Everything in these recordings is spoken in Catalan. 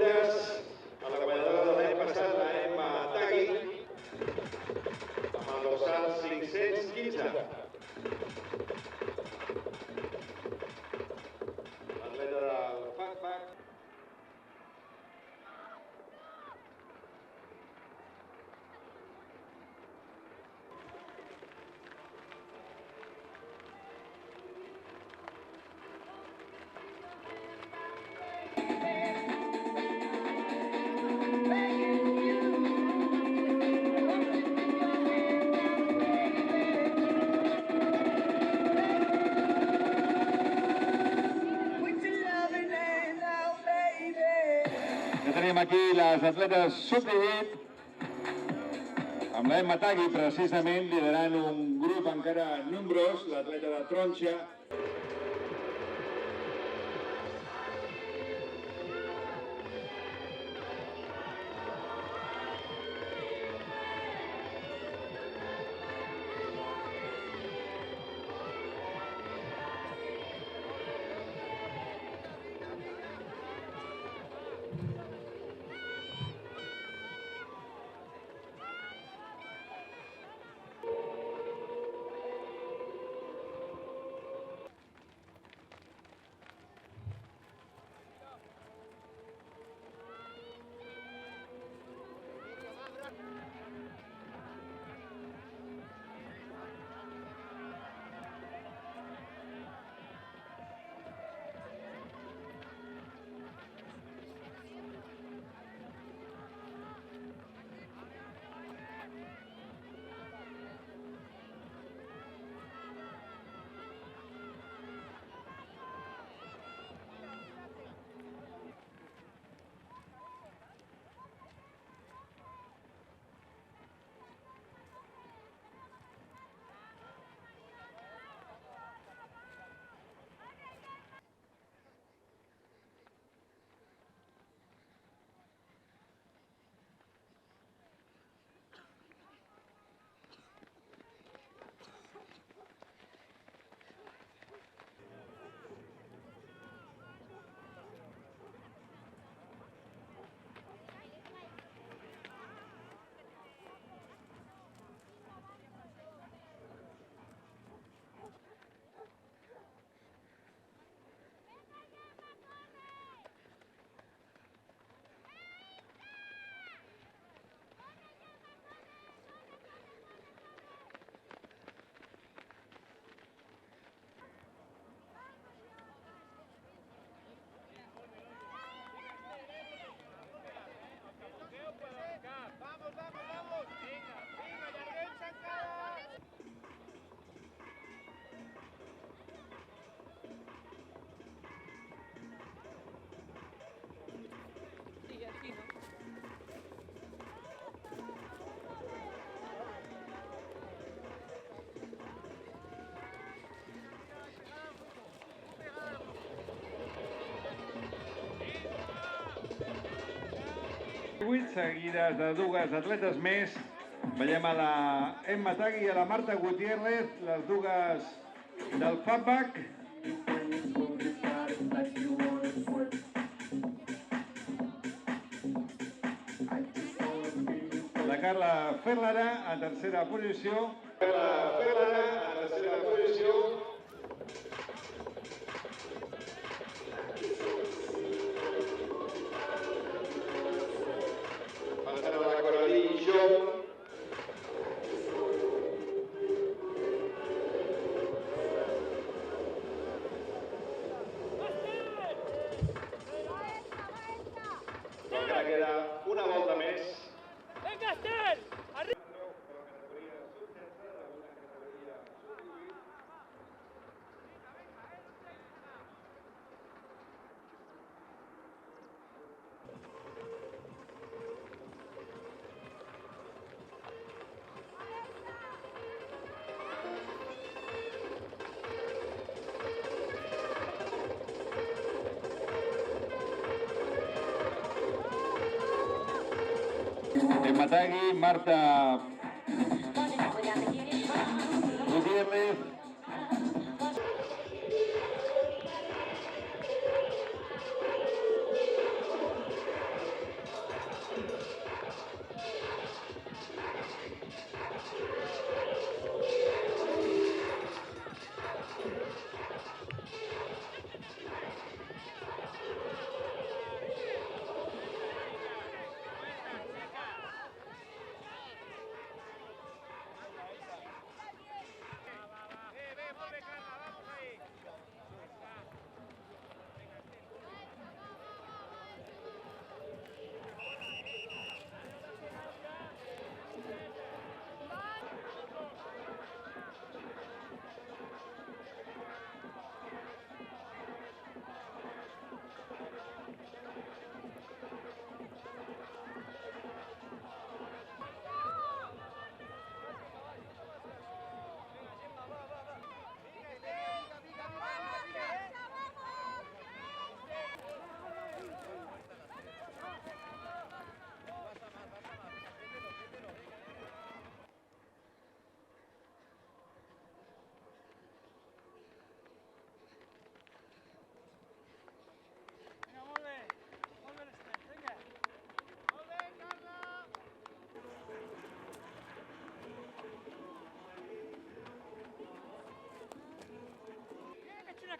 favorites a la guanyadora de l'any passat, la Emma Tagui, amb el dorsal 515. L'atleta del Fatback. Ja tenim aquí les atletes sub-18 amb la Emma Tagui precisament liderant un grup encara nombrós, l'atleta de Tronxa. Seguides de dues atletes més, veiem a la Emma Tagui i a la Marta Gutiérrez, les dues del Fatback. La Carla Ferrara en tercera posició. Encara queda una volta més. Vinga, Estel! Emma Tagui, Marta Gutiérrez.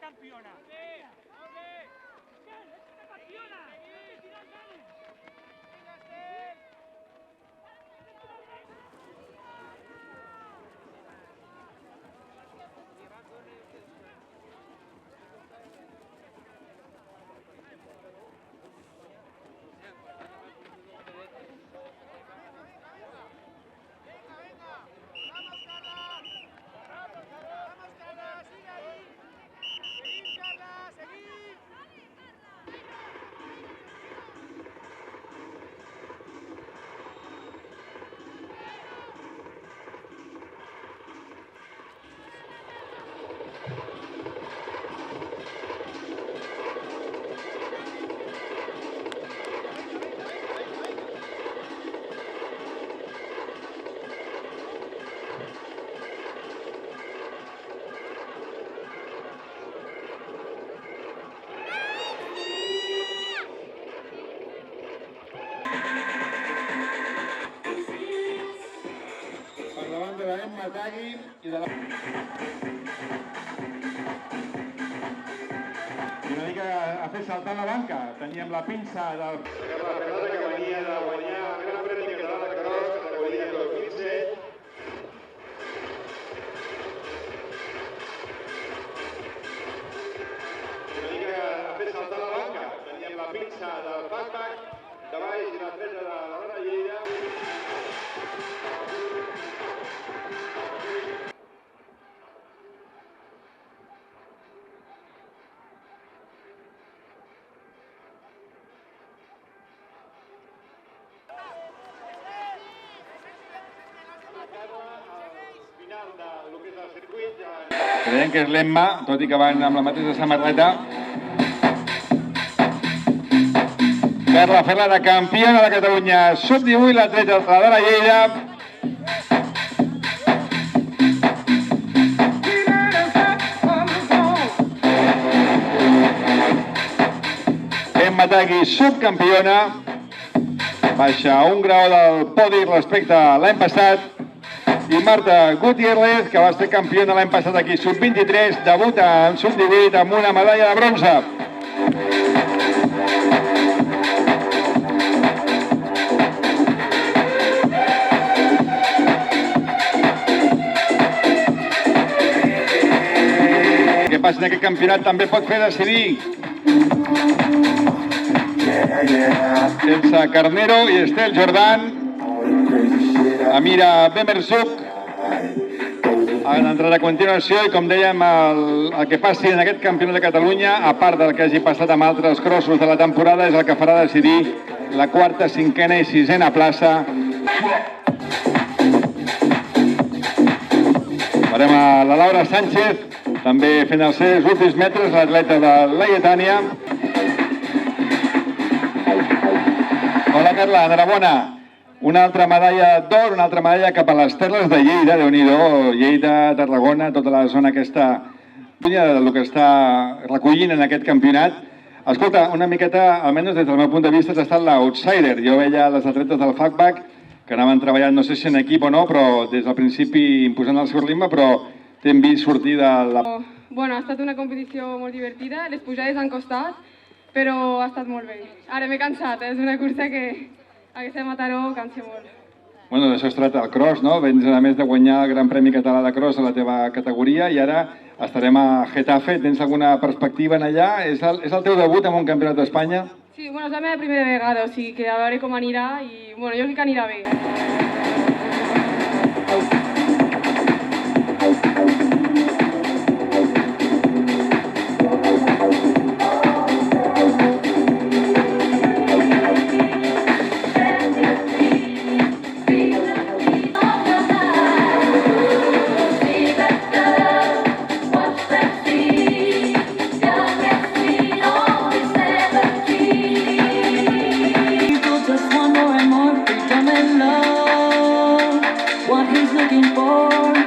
campiona. Per davant de l'Emma Tagui i de la... I una mica a fer saltar la banca. Teníem la pinça del... Carla Ferrada, que venia de guanyar el Gran Premi Català de Carròs, categoria 2017. Una mica a fer saltar la banca. Teníem la pinça del Fatback, de baix i l'atleta de la Lara Lleida. Creiem que és l'Emma, tot i que van amb la mateixa samarreta. Carla Ferrada, campiona de Catalunya, sub-18, l'atleta de la Lleida. Emma Tagui, subcampiona. Baixa un grau del podi respecte a l'any passat. I Marta Gutiérrez, que va ser campiona l'any passat aquí, sub-23, debuta en sub-18 amb una medalla de bronze. El que passa en aquest campionat també pot fer decidir sense Carnero i Estel Jordan. Amira Bemerzuk han entrat a continuació i, com dèiem, el que passi en aquest campionat de Catalunya, a part del que hagi passat amb altres crossos de la temporada, és el que farà decidir la quarta, cinquena i sisena plaça. Farem a la Laura Sánchez, també fent els seus últims metres, l'atleta de Laietània. Hola, Carla, enhorabona. Una altra medalla d'or, una altra medalla cap a les terres de Lleida, Déu-n'hi-do, Lleida, Tarragona, tota la zona aquesta del que està recollint en aquest campionat. Escolta, una miqueta, almenys des del meu punt de vista, has estat l'outsider. Jo veia les atletes del Fatback que anaven treballant, no sé si en equip o no, però des del principi imposant el seu ritme, però t'hem vist sortir de la... Bueno, ha estat una competició molt divertida, les pujades han costat, però ha estat molt bé. Ara m'he cansat, és una cursa que aquesta Mataró cansa molt. Bueno, d'això es tracta el cross, no? Vens a més de guanyar el Gran Premi Català de Cross a la teva categoria i ara estarem a Getafe. Tens alguna perspectiva en allà? És el teu debut en un campionat d'Espanya? Sí, bueno, és la meva primera vegada, o sigui que a veure com anirà i, bueno, jo crec que anirà bé. What he's looking for